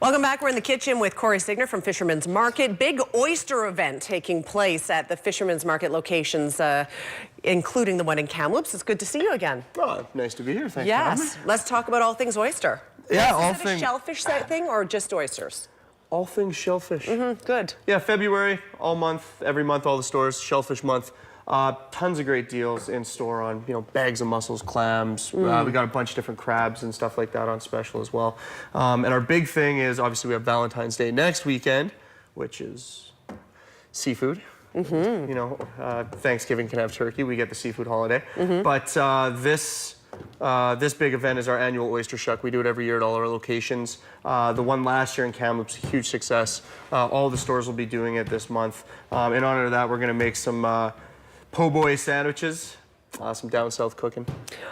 Welcome back. We're in the kitchen with Corey Signer from Fisherman's Market. Big oyster event taking place at the Fisherman's Market locations, including the one in Kamloops. It's good to see you again. Oh, nice to be here. Thanks. Yes. Let's talk about all things oyster. Yeah, all things. Is it things. a shellfish thing or just oysters? All things shellfish. Good. Yeah, February, all month, every month, all the stores, shellfish month. Tons of great deals in store on, bags of mussels, clams. We got a bunch of different crabs and stuff like that on special as well. And our big thing is, obviously, we have Valentine's Day next weekend, which is seafood. Thanksgiving can have turkey. We get the seafood holiday. But this big event is our annual oyster shuck. We do it every year at all our locations. The one last year in Kamloops, a huge success. All the stores will be doing it this month. In honor of that, we're going to make some po' boy sandwiches, some down south cooking.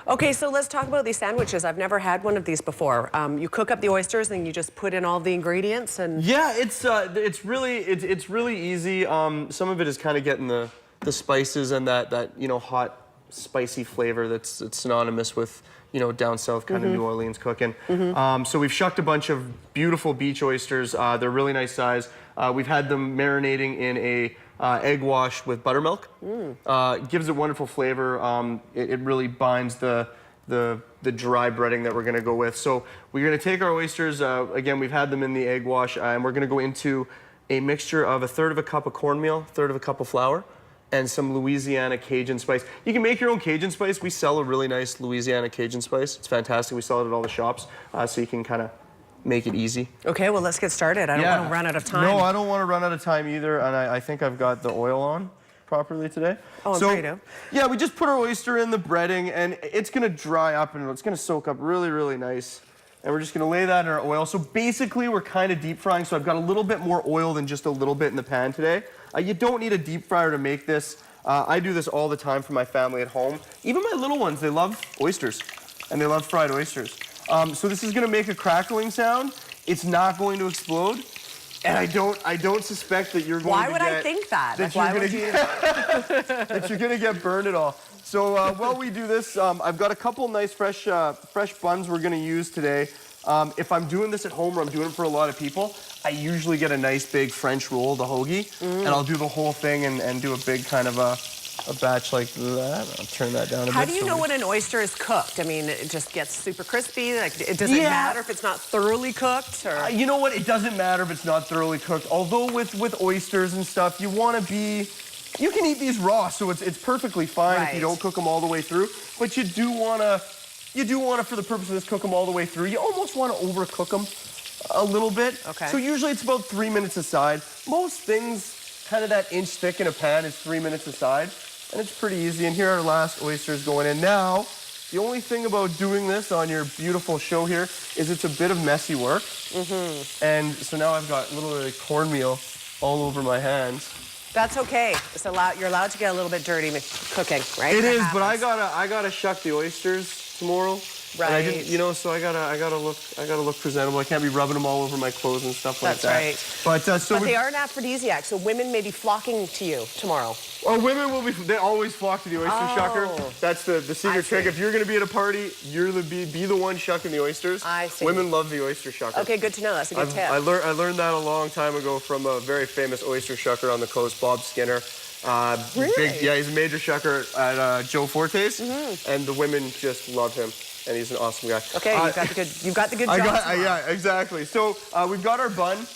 Okay, so let's talk about these sandwiches. I've never had one of these before. You cook up the oysters and you just put in all the ingredients and... Yeah, it's really easy. Some of it is kind of getting the spices and that hot, spicy flavor that's synonymous with down south kind of New Orleans cooking. So we've shucked a bunch of beautiful beach oysters. They're really nice size. We've had them marinating in a egg wash with buttermilk. Gives it wonderful flavor. It really binds the dry breading that we're going to go with. So we're going to take our oysters. Again, we've had them in the egg wash, and we're going to go into a mixture of 1/3 of a cup of cornmeal, 1/3 of a cup of flour, and some Louisiana Cajun spice. You can make your own Cajun spice. We sell a really nice Louisiana Cajun spice. It's fantastic. We sell it at all the shops, so you can kind of make it easy. Okay, well, let's get started. I don't want to run out of time. No, I don't want to run out of time either, and I think I've got the oil on properly today. Oh, I'm sure you do. Yeah, we just put our oyster in the breading, and it's going to dry up, and it's going to soak up really, really nice. And we're just going to lay that in our oil. So basically, we're kind of deep frying, so I've got a little bit more oil than just a little bit in the pan today. You don't need a deep fryer to make this. I do this all the time for my family at home. Even my little ones, they love oysters, and they love fried oysters. So this is going to make a crackling sound. It's not going to explode, and I don't suspect that you're going to get... Why would I think that? That you're going to get burned at all. So while we do this, I've got a couple nice fresh buns we're going to use today. If I'm doing this at home or I'm doing it for a lot of people, I usually get a nice big French roll, the hoagie, and I'll do the whole thing and do a big kind of a batch like that. I'll turn that down a bit. How do you know when an oyster is cooked? I mean, it just gets super crispy. Like, does it matter if it's not thoroughly cooked? Or? You know what? It doesn't matter if it's not thoroughly cooked. Although with oysters and stuff, you want to be... You can eat these raw, so it's perfectly fine if you don't cook them all the way through. But you do want to, for the purpose of this, cook them all the way through. You almost want to overcook them a little bit. Okay. So usually it's about 3 minutes aside. Most things, kind of that inch thick in a pan is 3 minutes aside. And it's pretty easy. And here are our last oysters going in. Now, the only thing about doing this on your beautiful show here is it's a bit of messy work. And so now I've got a little bit of cornmeal all over my hands. That's okay. You're allowed to get a little bit dirty cooking, right? It is, but I gotta shuck the oysters tomorrow. Right. And I didn't, so I gotta look presentable. I can't be rubbing them all over my clothes and stuff like that. That's right. But they are an aphrodisiac, so women may be flocking to you tomorrow. Oh, women will be. They always flock to the oyster shucker. That's the secret trick. If you're gonna be at a party, you're be the one shucking the oysters. I see. Women love the oyster shucker. Okay, good to know. That's a good tip. I learned that a long time ago from a very famous oyster shucker on the coast, Bob Skinner. Really? He's a major shucker at Joe Forte's, and the women just love him. And he's an awesome guy. Okay, you've got the good job. Yeah, exactly. So we've got our bun.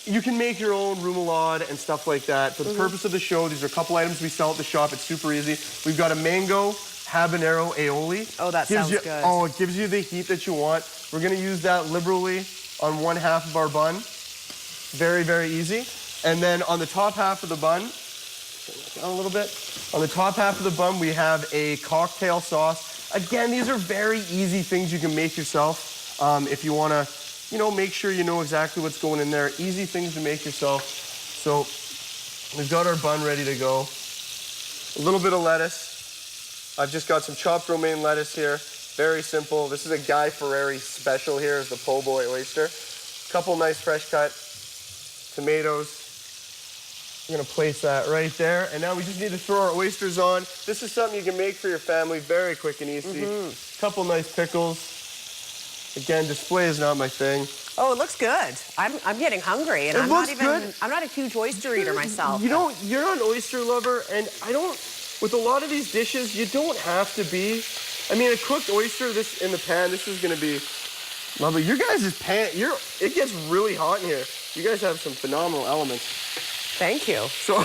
You can make your own remoulade and stuff like that. For the purpose of the show, these are a couple items we sell at the shop. It's super easy. We've got a mango habanero aioli. Oh, that sounds good. Oh, it gives you the heat that you want. We're going to use that liberally on one half of our bun. Very, very easy. And then on the top half of the bun, turn that down a little bit. On the top half of the bun, we have a cocktail sauce. Again, these are very easy things you can make yourself if you want to, make sure you know exactly what's going in there. Easy things to make yourself. So we've got our bun ready to go. A little bit of lettuce. I've just got some chopped romaine lettuce here. Very simple. This is a Guy Ferrari special here, is the po' boy oyster. A couple nice fresh cut tomatoes. I'm going to place that right there. And now we just need to throw our oysters on. This is something you can make for your family very quick and easy. Couple nice pickles. Again, display is not my thing. Oh, it looks good. I'm getting hungry, and I'm not a huge oyster eater myself. You know, you're an oyster lover, and I don't. With a lot of these dishes, you don't have to be. I mean, a cooked oyster, this in the pan, this is gonna be lovely. Your guys' pan, it gets really hot in here. You guys have some phenomenal elements. Thank you. So, all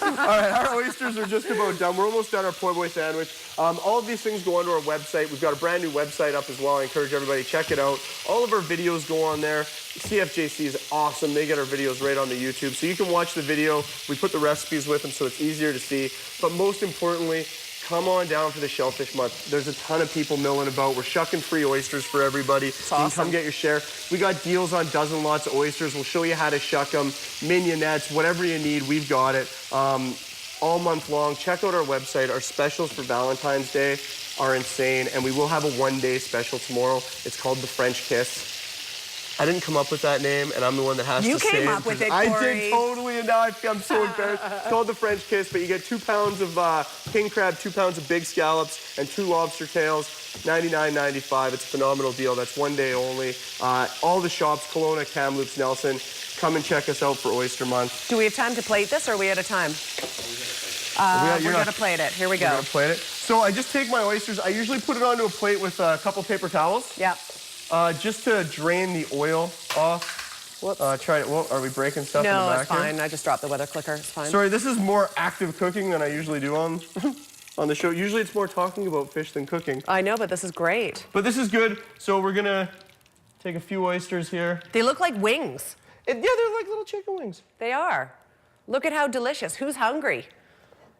right, our oysters are just about done. We're almost done our po' boy sandwich. All of these things go onto our website. We've got a brand new website up as well. I encourage everybody to check it out. All of our videos go on there. CFJC is awesome. They get our videos right on the YouTube. So you can watch the video. We put the recipes with them so it's easier to see. But most importantly, come on down for the Shellfish Month. There's a ton of people milling about. We're shucking free oysters for everybody. It's awesome. You can come get your share. We got deals on dozen lots of oysters. We'll show you how to shuck them, mignonettes, whatever you need, we've got it. All month long. Check out our website. Our specials for Valentine's Day are insane, and we will have a one-day special tomorrow. It's called the French Kiss. I didn't come up with that name, and I'm the one that has to say it. You came up with it, Corey. I did totally, and now I'm so embarrassed. It's called the French Kiss, but you get 2 pounds of king crab, 2 pounds of big scallops, and 2 lobster tails, $99.95. It's a phenomenal deal. That's one day only. All the shops, Kelowna, Kamloops, Nelson, come and check us out for Oyster Month. Do we have time to plate this, or are we out of time? We're going to plate it. Here we go. We're going to plate it. So I just take my oysters. I usually put it onto a plate with a couple paper towels. Yep. Just to drain the oil off. Whoops. Are we breaking stuff in the back? No, it's fine. I just dropped the weather clicker. It's fine. Sorry, this is more active cooking than I usually do on the show. Usually it's more talking about fish than cooking. I know, but this is great. But this is good. So we're gonna take a few oysters here. They look like wings. Yeah, they're like little chicken wings. They are. Look at how delicious. Who's hungry?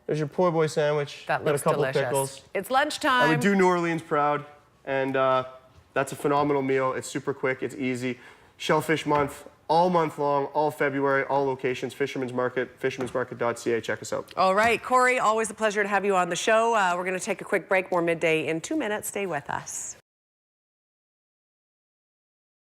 There's your po' boy sandwich. That looks got a couple delicious. pickles. It's lunchtime. I would do New Orleans proud, and that's a phenomenal meal. It's super quick, it's easy. Shellfish Month, all month long, all February, all locations, Fisherman's Market, fishermansmarket.ca. Check us out. All right, Corey, always a pleasure to have you on the show. We're going to take a quick break, more midday in 2 minutes. Stay with us.